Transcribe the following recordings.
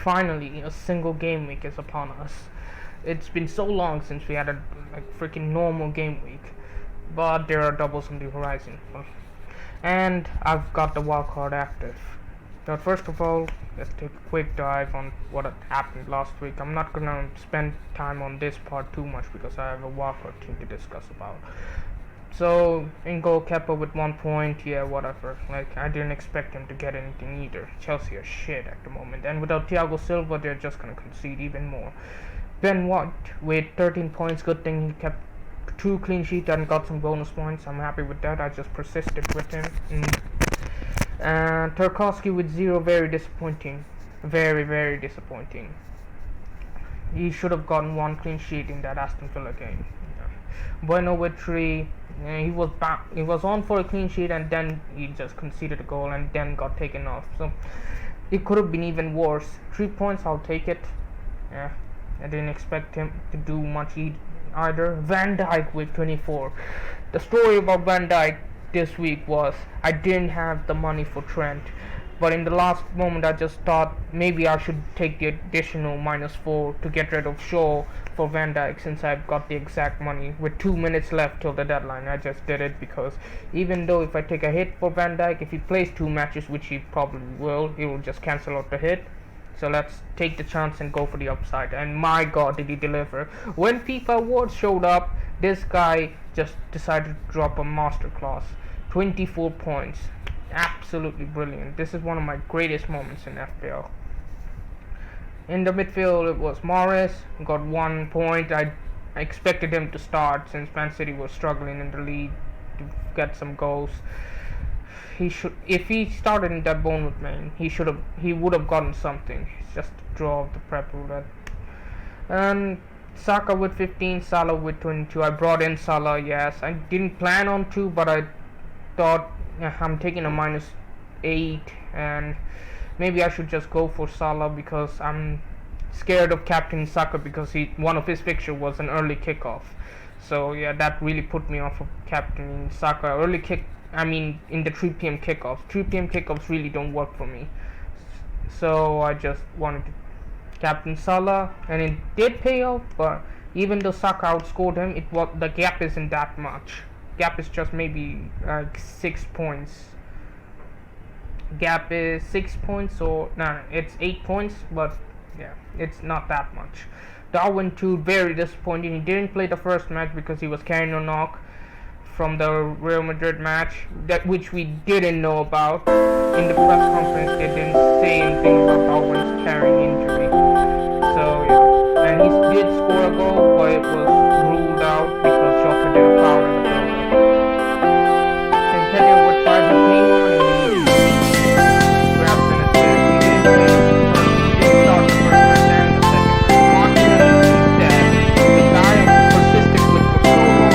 finally a single game week is upon us. It's been so long since we had a freaking normal game week, but there are doubles on the horizon. And I've got the wildcard active. But first of all, let's take a quick dive on what had happened last week. I'm not gonna spend time on this part too much because I have a wildcard team to discuss about. So, in goal, Kepa with 1 point, yeah, whatever. Like, I didn't expect him to get anything either. Chelsea are shit at the moment. And without Thiago Silva, they're just gonna concede even more. Ben White with 13 points, good thing he kept 2 clean sheets and got some bonus points. I'm happy with that. I just persisted with him. And Tarkowski with 0, very disappointing. Very, very disappointing. He should have gotten 1 clean sheet in that Aston Villa game. Bueno with 3. He was on for a clean sheet and then he just conceded a goal and then got taken off. So it could have been even worse. 3 points, I'll take it. Yeah, I didn't expect him to do much either. Van Dijk with 24. The story about Van Dijk this week was I didn't have the money for Trent, but in the last moment I just thought maybe I should take the additional -4 to get rid of Shaw for Van Dijk since I've got the exact money. With 2 minutes left till the deadline, I just did it because even though if I take a hit for Van Dijk, if he plays 2 matches, which he probably will, he will just cancel out the hit. So let's take the chance and go for the upside. And my god, did he deliver. When FIFA Awards showed up, this guy just decided to drop a masterclass. 24 points. Absolutely brilliant. This is one of my greatest moments in FPL. In the midfield, it was Morris, got 1 point. I expected him to start since Man City was struggling in the league to get some goals. If he started in that Bournemouth game, he would have gotten something. It's just a draw of the Prep roulette. And Saka with 15, Salah with 22. I brought in Salah, yes. I didn't plan on to, but I thought I'm taking a -8 and maybe I should just go for Salah because I'm scared of captain Saka because one of his fixture was an early kickoff. So yeah, that really put me off of captaining Saka. In the 3 p.m. kickoffs. 3 p.m. kickoffs really don't work for me. So I just wanted to captain Salah and it did pay off, but even though Saka outscored him, the gap isn't that much. Gap is just maybe 6 points. Gap is 6 points, or no, it's 8 points, but yeah, it's not that much. Darwin too, very disappointing. He didn't play the first match because he was carrying a knock from the Real Madrid match, which we didn't know about. In the press conference, they didn't say anything about Darwin's carrying injury. So yeah, and he did score a goal, but it was ruled out because Jota did a foul in the goal. Continue with 5 and grabs in his head. He didn't play he didn't start the first match and the second. Martinelli instead, the guy I persisted with for so long.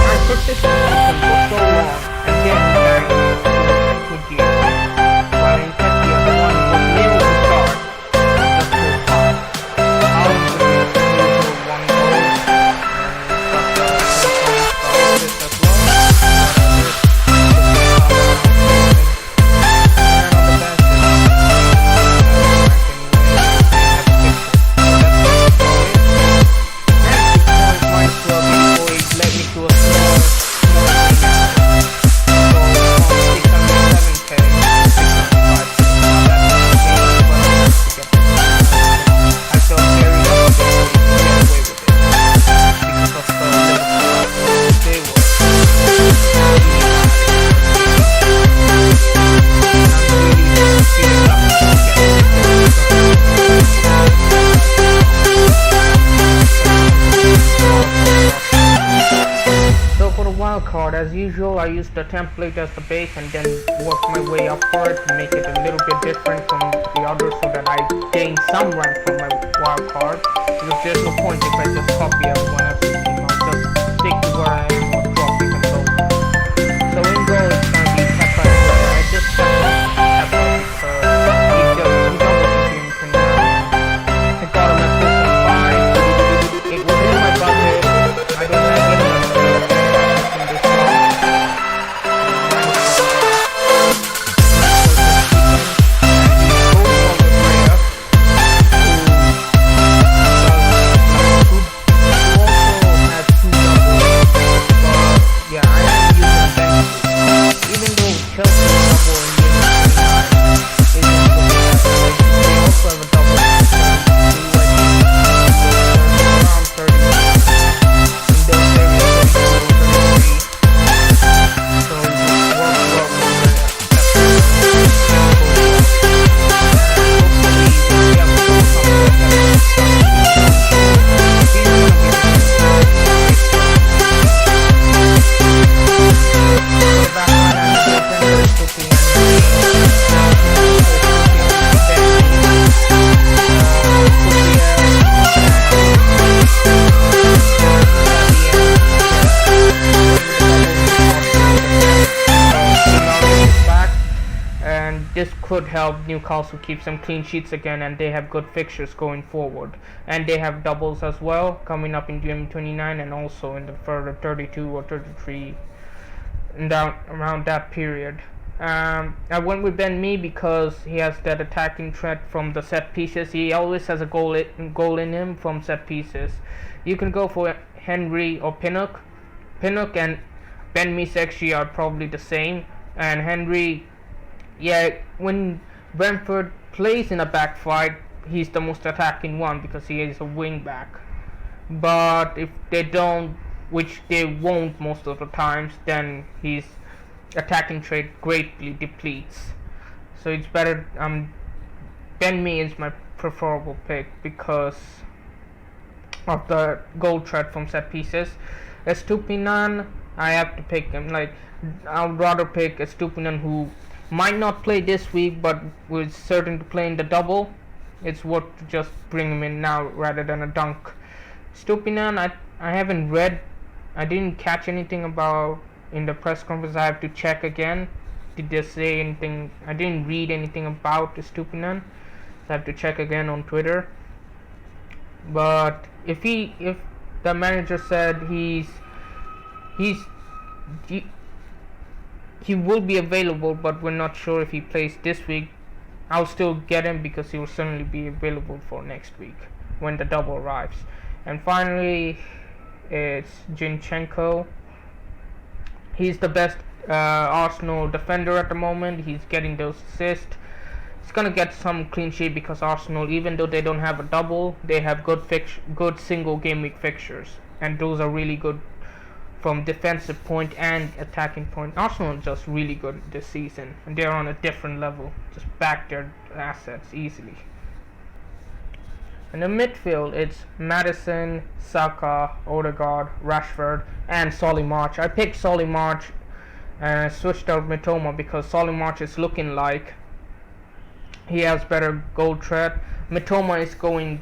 I persisted with him for so long, and then he carried good game. While in Ketia, the one who was able to start, just so far. Out of the one goal, and got the 10 points assist as well. Wildcard, as usual, I used the template as the base and then worked my way up for it to make it a little bit different from the others so that I gain some rank from my wildcard. Because there's no point if I just copy everyone else's team. I'll just stick to where I am or drop even lower. So in goal, it's gonna be Kepa. I just Kepa because he doubled the team 29. I got him at 4.5. It was in my budget. I don't like it. this could help Newcastle keep some clean sheets again, and they have good fixtures going forward. And they have doubles as well coming up in GW29 and also in the further 32 or 33 down around that period. I went with Ben Mee because he has that attacking threat from the set pieces. He always has a goal in him from set pieces. You can go for Henry or Pinnock. Pinnock and Ben Mee's XG are probably the same, and Henry, yeah, when Brentford plays in a back fight, he's the most attacking one because he is a wing back. But if they don't, which they won't most of the times, then his attacking trait greatly depletes. So it's better. Ben Mee is my preferable pick because of the goal threat from set pieces. Estupinan, I have to pick him. Like, I would rather pick Estupinan, who might not play this week but was certain to play in the double. It's worth to just bring him in now rather than a dunk. Estupinan, I haven't read, I didn't catch anything about in the press conference. I have to check again. Did they say anything? I didn't read anything about Estupinan, so I have to check again on Twitter. But if the manager said he will be available, but we're not sure if he plays this week, I'll still get him because he will certainly be available for next week when the double arrives. And finally, it's Zinchenko. He's the best Arsenal defender at the moment. He's getting those assists. He's gonna get some clean sheet because Arsenal, even though they don't have a double, they have good single game week fixtures, and those are really good from defensive point and attacking point. Arsenal is just really good this season, and they're on a different level. Just back their assets easily. In the midfield, it's Maddison, Saka, Odegaard, Rashford, and Solly March. I picked Solly March and switched out Mitoma because Solly March is looking like he has better goal threat. Mitoma is going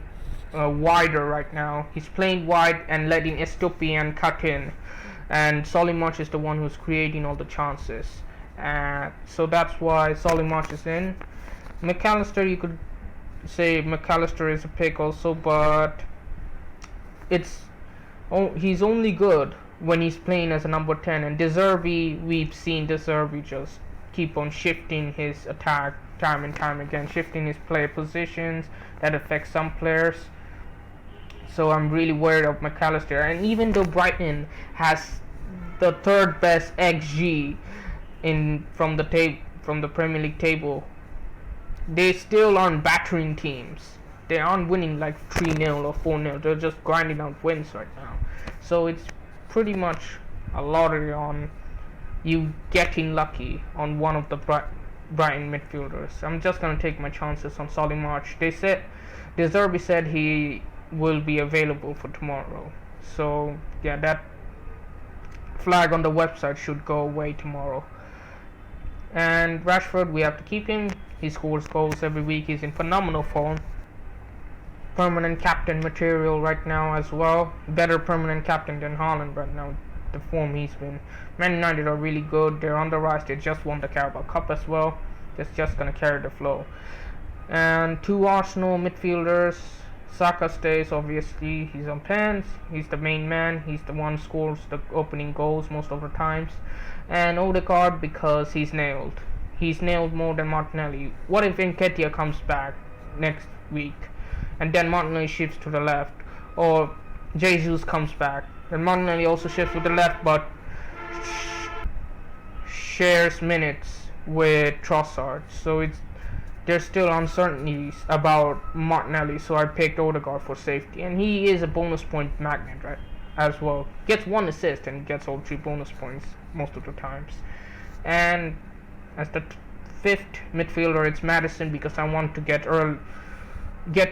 wider right now. He's playing wide and letting Estupinan cut in, and Solly March is the one who's creating all the chances. So that's why Solly March is in. McAllister, you could say McAllister is a pick also, but he's only good when he's playing as a number 10, and De Zerbi, we've seen De Zerbi just keep on shifting his attack time and time again, shifting his player positions. That affects some players, so I'm really worried of McAllister. And even though Brighton has the third best XG from the Premier League table, they still aren't battering teams. They aren't winning like 3-0 or 4-0. They're just grinding out wins right now. So it's pretty much a lottery on you getting lucky on one of the Brighton midfielders. I'm just gonna take my chances on Solly March. De Zerbi said he will be available for tomorrow. So yeah, that flag on the website should go away tomorrow. And Rashford, we have to keep him. He scores goals every week. He's in phenomenal form. Permanent captain material right now as well. Better permanent captain than Haaland right now. The form he's been. Man United are really good. They're on the rise. They just won the Carabao Cup as well. It's just gonna carry the flow. And two Arsenal midfielders. Saka stays, obviously. He's on pens. He's the main man. He's the one who scores the opening goals most of the times. And Odegaard, because he's nailed. He's nailed more than Martinelli. What if Nketiah comes back next week and then Martinelli shifts to the left, or Jesus comes back and Martinelli also shifts to the left but shares minutes with Trossard? So there's still uncertainties about Martinelli, so I picked Odegaard for safety, and he is a bonus point magnet, right? As well, gets one assist and gets all 3 bonus points most of the times. And as the fifth midfielder, it's Maddison because I want to get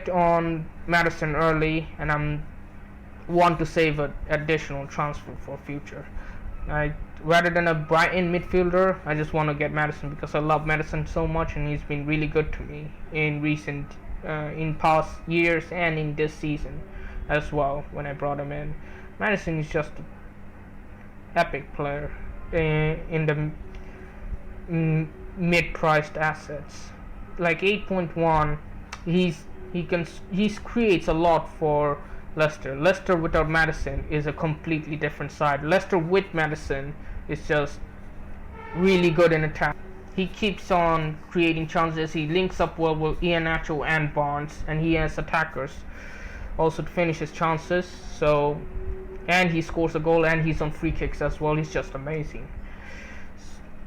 on Maddison early, and I want to save an additional transfer for future. Rather than a Brighton midfielder, I just want to get Maddison because I love Maddison so much, and he's been really good to me in past years and in this season as well when I brought him in. Maddison is just an epic player in the mid-priced assets. Like 8.1, he creates a lot for Leicester. Leicester without Maddison is a completely different side. Leicester with Maddison is just really good in attack. He keeps on creating chances. He links up well with Iheanacho and Barnes, and he has attackers also to finish his chances. So, and he scores a goal, and he's on free kicks as well. He's just amazing.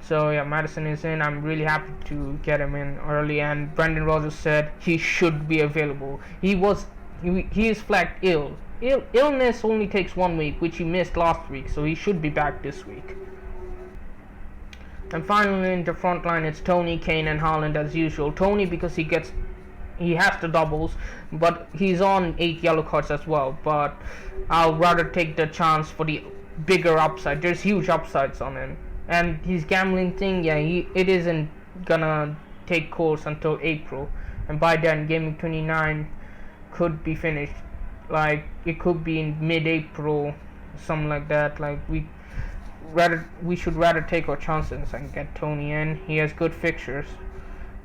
So yeah, Maddison is in. I'm really happy to get him in early. And Brendan Rodgers said he should be available. He is flagged ill. Illness only takes 1 week, which he missed last week, so he should be back this week. And finally, in the front line, it's Tony, Kane, and Haaland as usual. Tony because he has the doubles, but he's on 8 yellow cards as well. But I'll rather take the chance for the bigger upside. There's huge upsides on him. And his gambling thing, yeah, it isn't gonna take course until April, and by then Game Week 29 could be finished. Like it could be in mid-April, something like that. Like we should rather take our chances and get Tony in. He has good fixtures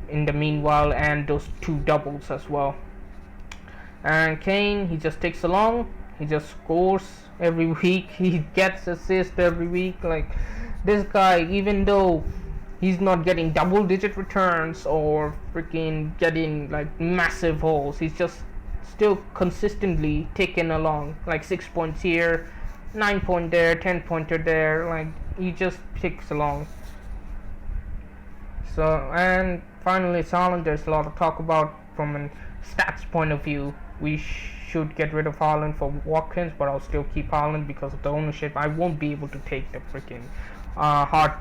in the meanwhile, and those 2 doubles as well. And Kane, he just takes along. He just scores every week. He gets assists every week. Like this guy, even though he's not getting double-digit returns or freaking getting like massive hauls, he's just still consistently ticking along. Like 6 points here, 9 point there, 10 pointer there. Like he just ticks along. So, and finally, it's Haaland. There's a lot of talk about from a stats point of view. We should get rid of Haaland for Watkins, but I'll still keep Haaland because of the ownership. I won't be able to take the freaking heart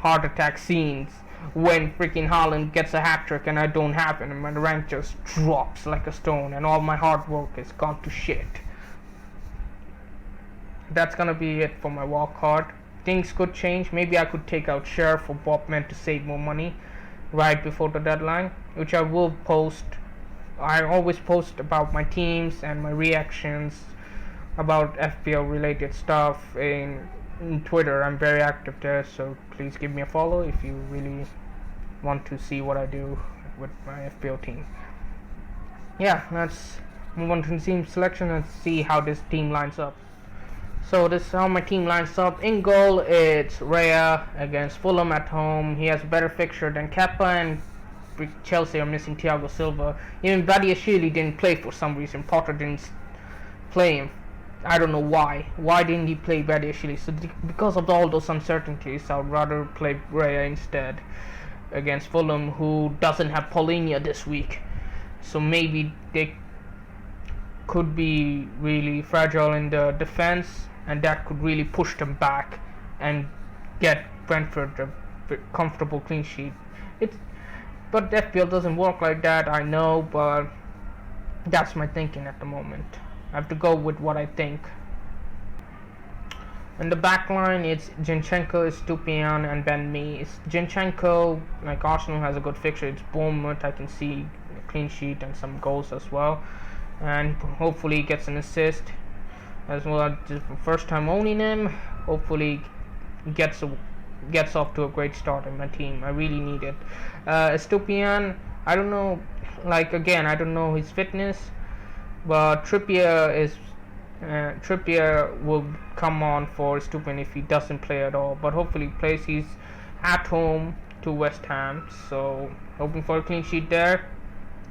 attack scenes when freaking Haaland gets a hat trick and I don't have it, and my rank just drops like a stone, and all my hard work is gone to shit. That's gonna be it for my wildcard. Things could change. Maybe I could take out Sheriff for Bobman to save more money right before the deadline, which I will post. I always post about my teams and my reactions about FPL related stuff in Twitter. I'm very active there, so please give me a follow if you really want to see what I do with my FPL team. Yeah, let's move on to the team selection and see how this team lines up. So this is how my team lines up. In goal, it's Raya against Fulham at home. He has a better fixture than Kepa, and Chelsea are missing Thiago Silva. Even Badiashile didn't play for some reason. Potter didn't play him. I don't know why. Why didn't he play Badiashile? So because of all those uncertainties, I would rather play Raya instead against Fulham, who doesn't have Paulinho this week. So maybe they could be really fragile in the defense, and that could really push them back and get Brentford a comfortable clean sheet. But FPL doesn't work like that, I know, but that's my thinking at the moment. I have to go with what I think. In the back line, it's Zinchenko, Stupian, and Ben Mee. It's Zinchenko, like Arsenal has a good fixture. It's Bournemouth, I can see a clean sheet and some goals as well. And hopefully he gets an assist as well. Just first time owning him. Hopefully he gets off to a great start in my team. I really need it. Stupian, I don't know, like again, I don't know his fitness, but Trippier will come on for Stupian if he doesn't play at all. But hopefully he plays. He's at home to West Ham, so hoping for a clean sheet there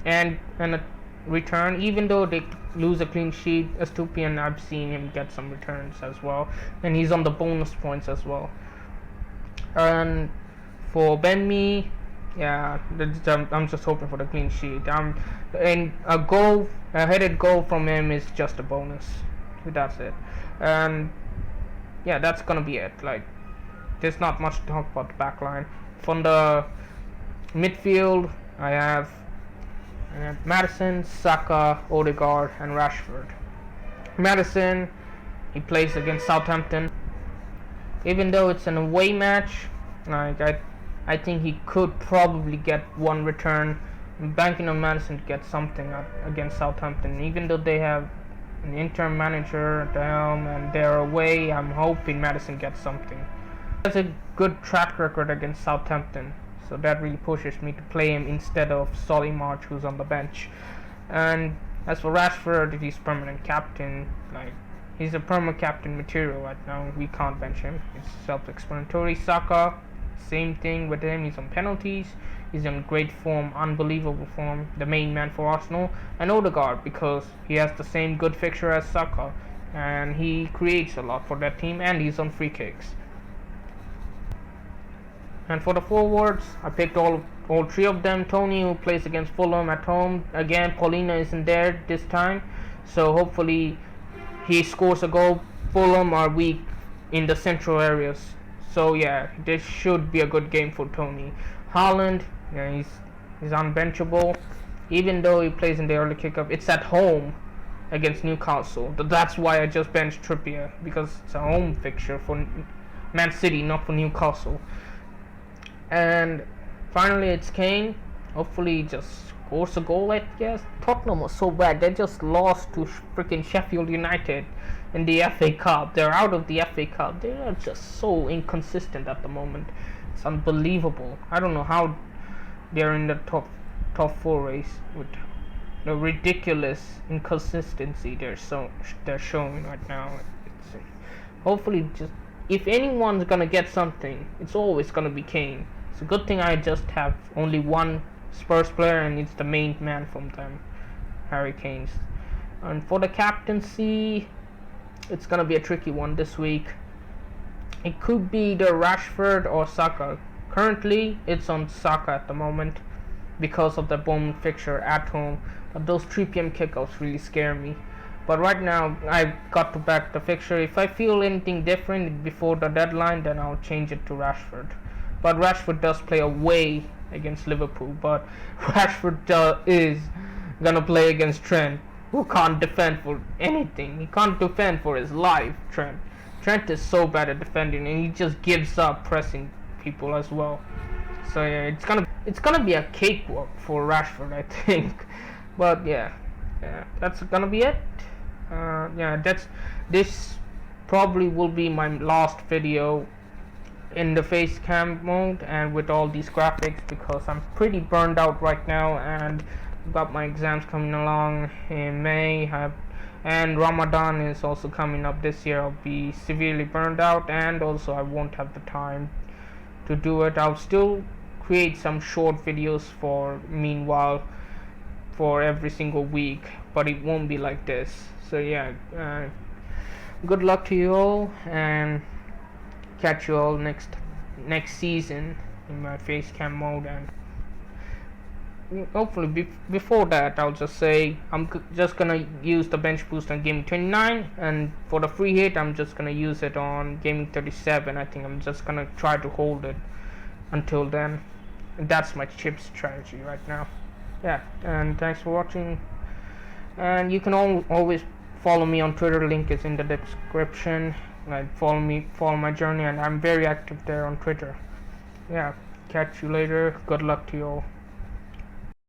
and a return. Even though they lose a clean sheet, Stupian, I've seen him get some returns as well, and he's on the bonus points as well. And for Ben Mee, yeah, I'm just hoping for the clean sheet. And a headed goal from him is just a bonus. That's it. And yeah, that's gonna be it. Like, there's not much to talk about the back line. From the midfield, I have Maddison, Saka, Odegaard, and Rashford. Maddison, he plays against Southampton. Even though it's an away match, like I think he could probably get one return. I'm banking on Maddison to get something against Southampton. Even though they have an interim manager at the helm and they're away, I'm hoping Maddison gets something. He has a good track record against Southampton. so that really pushes me to play him instead of Solly March, who's on the bench. And as for Rashford, he's permanent captain. Like, he's a permanent captain material right now. We can't bench him. It's self-explanatory. Saka, same thing with him. He's on penalties. He's in great form, unbelievable form. The main man for Arsenal. And Odegaard, because he has the same good fixture as Saka, and he creates a lot for that team. And he's on free kicks. And for the forwards, I picked all three of them. Tony, who plays against Fulham at home. Again, Paulina isn't there this time, so hopefully he scores a goal. Fulham are weak in the central areas, so yeah, this should be a good game for Tony. Haaland, yeah, he's unbenchable, even though he plays in the early kickoff. It's at home against Newcastle. That's why I just benched Trippier, because it's a home fixture for Man City, not for Newcastle. And finally, it's Kane. Hopefully, he just scores a goal. I guess Tottenham was so bad. They just lost to freaking Sheffield United in the FA Cup. They're out of the FA Cup. They are just so inconsistent at the moment. It's unbelievable. I don't know how they're in the top four race with the ridiculous inconsistency they're showing right now. It's, hopefully, just if anyone's gonna get something, it's always gonna be Kane. It's a good thing I just have only one Spurs player, and it's the main man from them, Harry Kane. And for the captaincy, it's gonna be a tricky one this week. It could be either Rashford or Saka. Currently, it's on Saka at the moment because of the Bournemouth fixture at home. But those 3 p.m. kickoffs really scare me. But right now, I've got to back the fixture. If I feel anything different before the deadline, then I'll change it to Rashford. But Rashford does play away against Liverpool. But Rashford is gonna play against Trent, who can't defend for anything. He can't defend for his life, Trent. Trent is so bad at defending, and he just gives up pressing people as well. So yeah, it's gonna be a cakewalk for Rashford, I think. But yeah, that's gonna be it. This probably will be my last video in the face cam mode and with all these graphics, because I'm pretty burned out right now, and I've got my exams coming along in May, and Ramadan is also coming up this year. I'll be severely burned out, and also I won't have the time to do it. I'll still create some short videos for meanwhile for every single week, but it won't be like this. So yeah, good luck to you all, and catch you all next season in my face cam mode. And hopefully before that, I'll just say I'm just gonna use the bench boost on Gaming 29, and for the free hit I'm just gonna use it on Gaming 37. I think I'm just gonna try to hold it until then. And that's my chip strategy right now. Yeah, and thanks for watching, and you can always follow me on Twitter. Link is in the description. Like, follow my journey, and I'm very active there on Twitter. Yeah, catch you later. Good luck to you all.